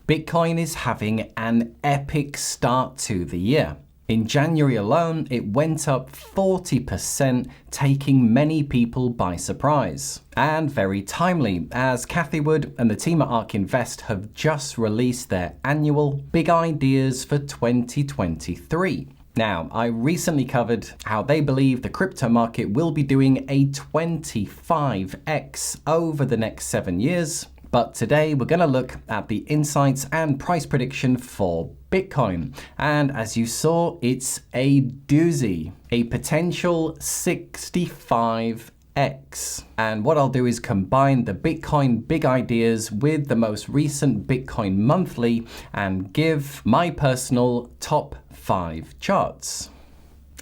Bitcoin is having an epic start to the year. In January alone, it went up 40%, taking many people by surprise. And very timely, as Cathie Wood and the team at Ark Invest have just released their annual Big Ideas for 2023. Now, I recently covered how they believe the crypto market will be doing a 25x over the next 7 years. But today we're going to look at the insights and price prediction for Bitcoin. And as you saw, it's a doozy, a potential 65x. And what I'll do is combine the Bitcoin big ideas with the most recent Bitcoin monthly and give my personal top 5 charts.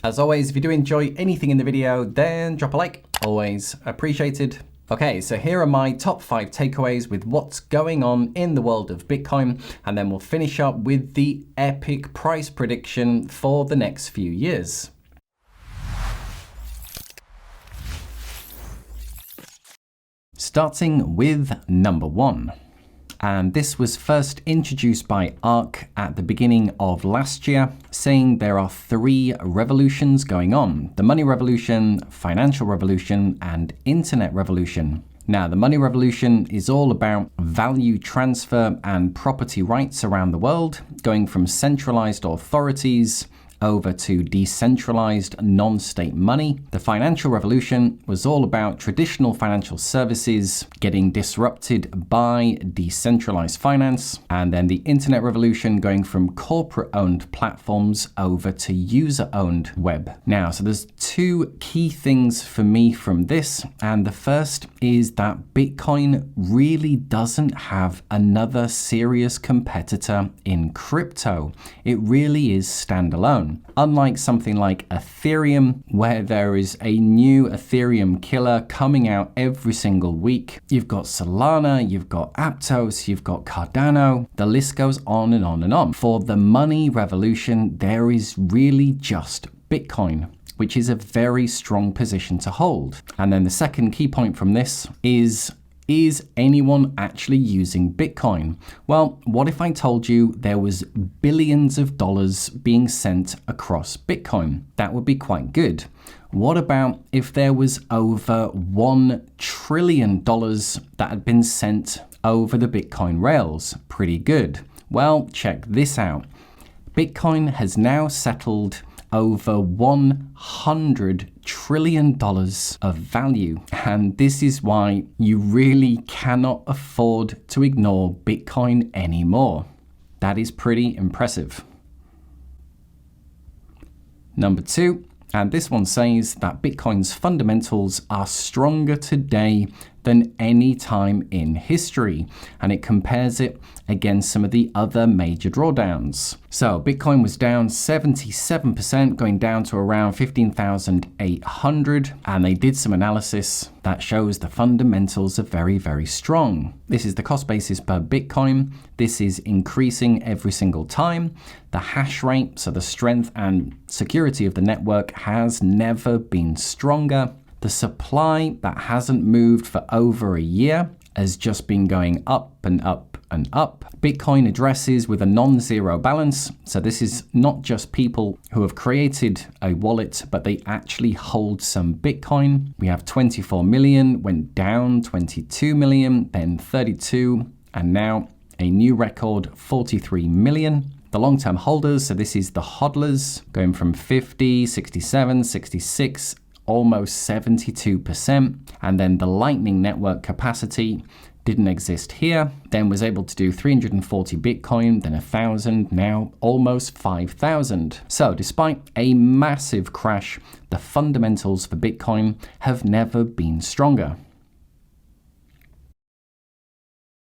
As always, if you do enjoy anything in the video, then drop a like, always appreciated. Okay, so here are my top 5 takeaways with what's going on in the world of Bitcoin, and then we'll finish up with the epic price prediction for the next few years. Starting with number 1. And this was first introduced by Ark at the beginning of last year, saying there are 3 revolutions going on: the money revolution, financial revolution, and internet revolution. Now, the money revolution is all about value transfer and property rights around the world, going from centralized authorities over to decentralized non-state money. The financial revolution was all about traditional financial services getting disrupted by decentralized finance, and then the internet revolution going from corporate-owned platforms over to user-owned web. Now, so there's 2 key things for me from this, and the first is that Bitcoin really doesn't have another serious competitor in crypto. It really is standalone. Unlike something like Ethereum, where there is a new Ethereum killer coming out every single week, you've got Solana, you've got Aptos, you've got Cardano, the list goes on and on and on. For the money revolution, there is really just Bitcoin, which is a very strong position to hold. And then the second key point from this is anyone actually using Bitcoin? Well, what if I told you there was billions of dollars being sent across Bitcoin? That would be quite good. What about if there was over $1 trillion that had been sent over the Bitcoin rails? Pretty good. Well, check this out. Bitcoin has now settled over $100 trillion of value. And this is why you really cannot afford to ignore Bitcoin anymore. That is pretty impressive. Number 2, and this one says that Bitcoin's fundamentals are stronger today than any time in history, and it compares it against some of the other major drawdowns. So Bitcoin was down 77%, going down to around 15,800, and they did some analysis that shows the fundamentals are very, very strong. This is the cost basis per Bitcoin. This is increasing every single time. The hash rate, so the strength and security of the network, has never been stronger. The supply that hasn't moved for over a year has just been going up and up and up. Bitcoin addresses with a non-zero balance. So this is not just people who have created a wallet, but they actually hold some Bitcoin. We have 24 million, went down 22 million, then 32, and now a new record, 43 million. The long-term holders, so this is the hodlers, going from 50, 67, 66, almost 72%. And then the Lightning Network capacity didn't exist here, then was able to do 340 Bitcoin, then 1,000, now almost 5,000. So despite a massive crash, the fundamentals for Bitcoin have never been stronger.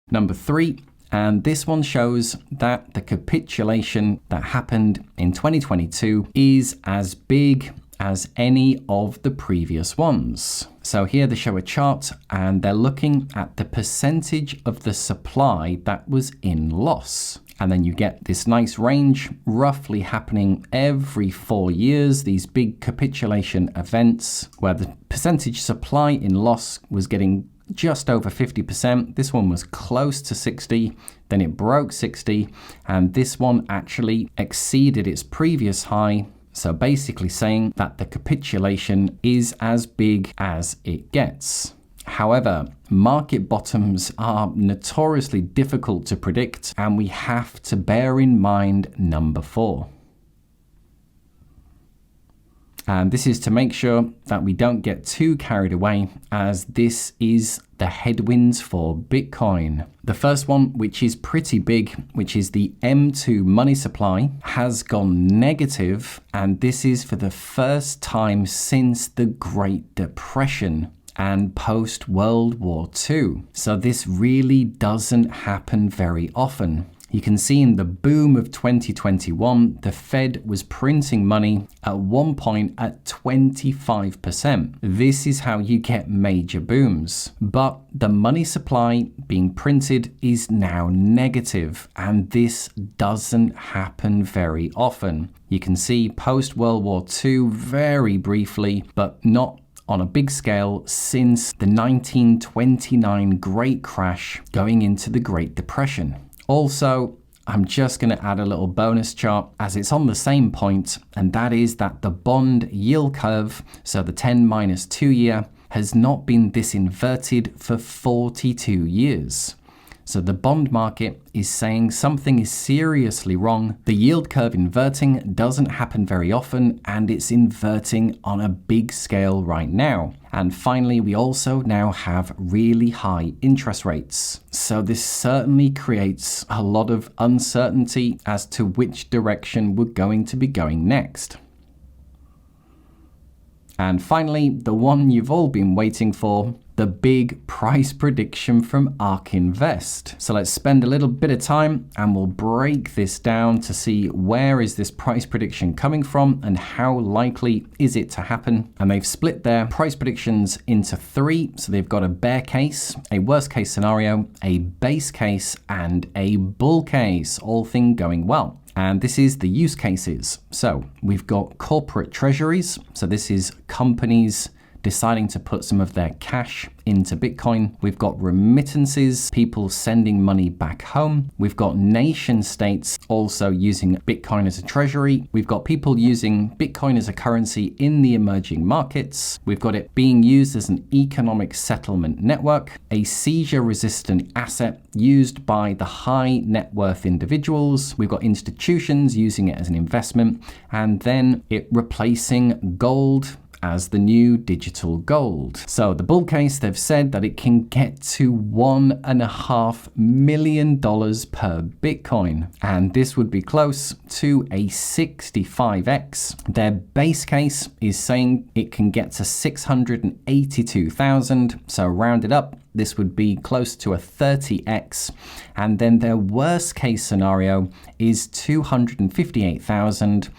Number 3, and this one shows that the capitulation that happened in 2022 is as big as any of the previous ones. So here they show a chart and they're looking at the percentage of the supply that was in loss. And then you get this nice range roughly happening every 4 years, these big capitulation events where the percentage supply in loss was getting just over 50%. This one was close to 60, then it broke 60, and this one actually exceeded its previous high. So basically saying that the capitulation is as big as it gets. However, market bottoms are notoriously difficult to predict, and we have to bear in mind number 4. And this is to make sure that we don't get too carried away, as this is the headwinds for Bitcoin. The first one, which is pretty big, which is the M2 money supply, has gone negative, and this is for the first time since the Great Depression and post-World War II. So this really doesn't happen very often. You can see in the boom of 2021, the Fed was printing money at one point at 25%. This is how you get major booms. But the money supply being printed is now negative, and this doesn't happen very often. You can see post-World War II very briefly, but not on a big scale since the 1929 Great Crash going into the Great Depression. Also, I'm just going to add a little bonus chart as it's on the same point, and that is that the bond yield curve, so the 10-2 year, has not been this inverted for 42 years. So the bond market is saying something is seriously wrong. The yield curve inverting doesn't happen very often, and it's inverting on a big scale right now. And finally, we also now have really high interest rates. So this certainly creates a lot of uncertainty as to which direction we're going to be going next. And finally, the one you've all been waiting for, the big price prediction from Ark Invest. So let's spend a little bit of time and we'll break this down to see where is this price prediction coming from and how likely is it to happen. And they've split their price predictions into 3. So they've got a bear case, a worst case scenario, a base case, and a bull case, all things going well. And this is the use cases. So we've got corporate treasuries. So this is companies deciding to put some of their cash into Bitcoin. We've got remittances, people sending money back home. We've got nation states also using Bitcoin as a treasury. We've got people using Bitcoin as a currency in the emerging markets. We've got it being used as an economic settlement network, a seizure-resistant asset used by the high net worth individuals. We've got institutions using it as an investment, and then it replacing gold as the new digital gold. So the bull case, they've said that it can get to $1.5 million per Bitcoin. And this would be close to a 65x. Their base case is saying it can get to 682,000. So rounded up, this would be close to a 30x. And then their worst case scenario is 258,000,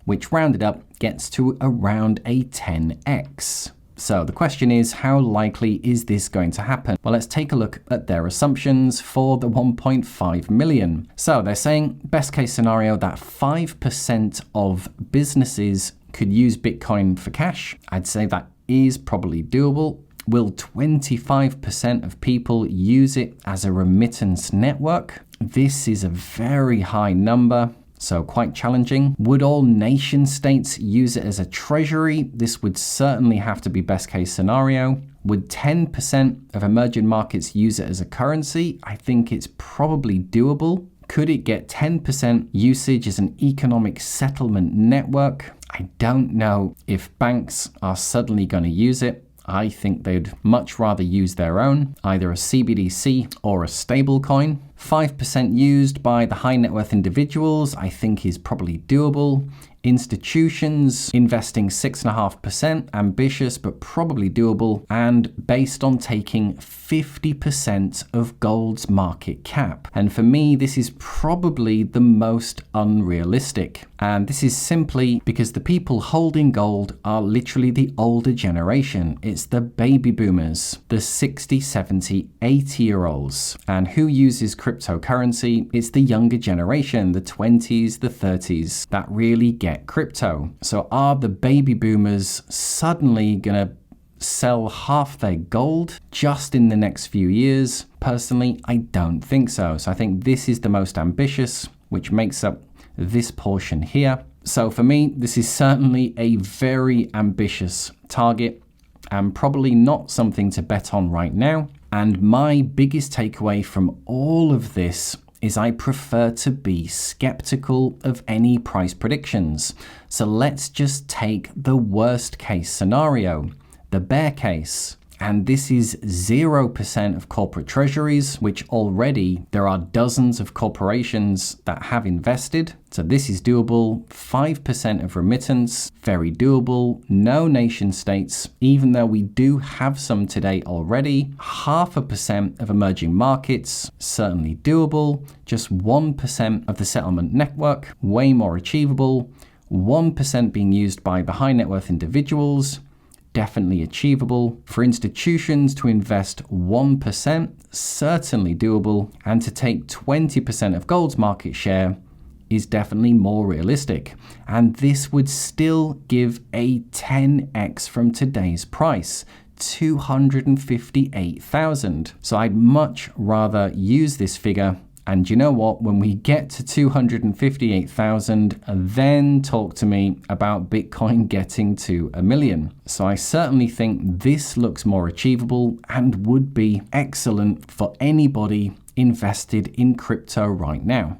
which rounded up gets to around a 10x. So the question is, how likely is this going to happen? Well, let's take a look at their assumptions for the 1.5 million. So they're saying best case scenario that 5% of businesses could use Bitcoin for cash. I'd say that is probably doable. Will 25% of people use it as a remittance network? This is a very high number. So quite challenging. Would all nation states use it as a treasury? This would certainly have to be best case scenario. Would 10% of emerging markets use it as a currency? I think it's probably doable. Could it get 10% usage as an economic settlement network? I don't know if banks are suddenly going to use it. I think they'd much rather use their own, either a CBDC or a stablecoin. 5% used by the high net worth individuals, I think is probably doable. Institutions investing 6.5%, ambitious but probably doable, and based on taking 50% of gold's market cap. And for me, this is probably the most unrealistic. And this is simply because the people holding gold are literally the older generation. It's the baby boomers, the 60, 70, 80-year-olds. And who uses cryptocurrency? It's the younger generation, the 20s, the 30s, that really get crypto. So are the baby boomers suddenly going to sell half their gold just in the next few years? Personally, I don't think so. So I think this is the most ambitious, which makes up this portion here. So for me, this is certainly a very ambitious target and probably not something to bet on right now. And my biggest takeaway from all of this is I prefer to be skeptical of any price predictions. So let's just take the worst case scenario, the bear case. And this is 0% of corporate treasuries, which already there are dozens of corporations that have invested. So this is doable. 5% of remittance, very doable. No nation states, even though we do have some today already. 0.5% of emerging markets, certainly doable. Just 1% of the settlement network, way more achievable. 1% being used by the high net worth individuals, definitely achievable. For institutions to invest 1%, certainly doable. And to take 20% of gold's market share is definitely more realistic. And this would still give a 10x from today's price, 258,000. So I'd much rather use this figure. And you know what? When we get to 258,000, then talk to me about Bitcoin getting to 1 million. So I certainly think this looks more achievable and would be excellent for anybody invested in crypto right now.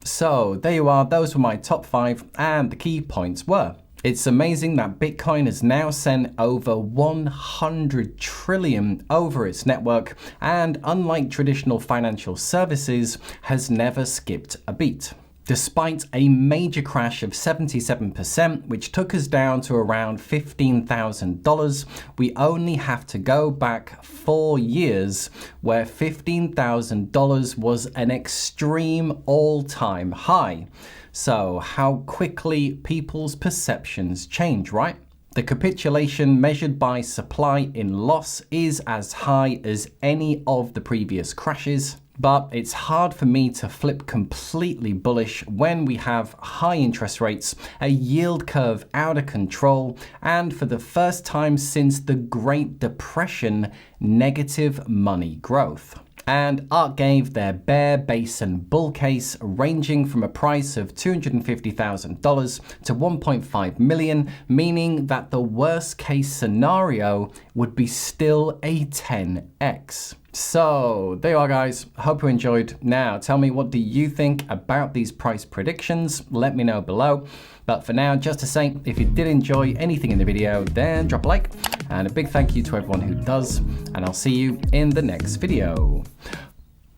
So there you are. Those were my top 5, and the key points were: it's amazing that Bitcoin has now sent over 100 trillion over its network, and unlike traditional financial services, has never skipped a beat. Despite a major crash of 77%, which took us down to around $15,000, we only have to go back 4 years where $15,000 was an extreme all-time high. So how quickly people's perceptions change, right? The capitulation measured by supply in loss is as high as any of the previous crashes. But it's hard for me to flip completely bullish when we have high interest rates, a yield curve out of control, and for the first time since the Great Depression, negative money growth. And Ark gave their bear, base, and bull case ranging from a price of $250,000 to 1.5 million, meaning that the worst case scenario would be still a 10x. So there you are, guys. Hope you enjoyed. Now tell me, what do you think about these price predictions? Let me know below. But for now, just to say, if you did enjoy anything in the video, then drop a like, and a big thank you to everyone who does, and I'll see you in the next video.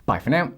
Bye for now.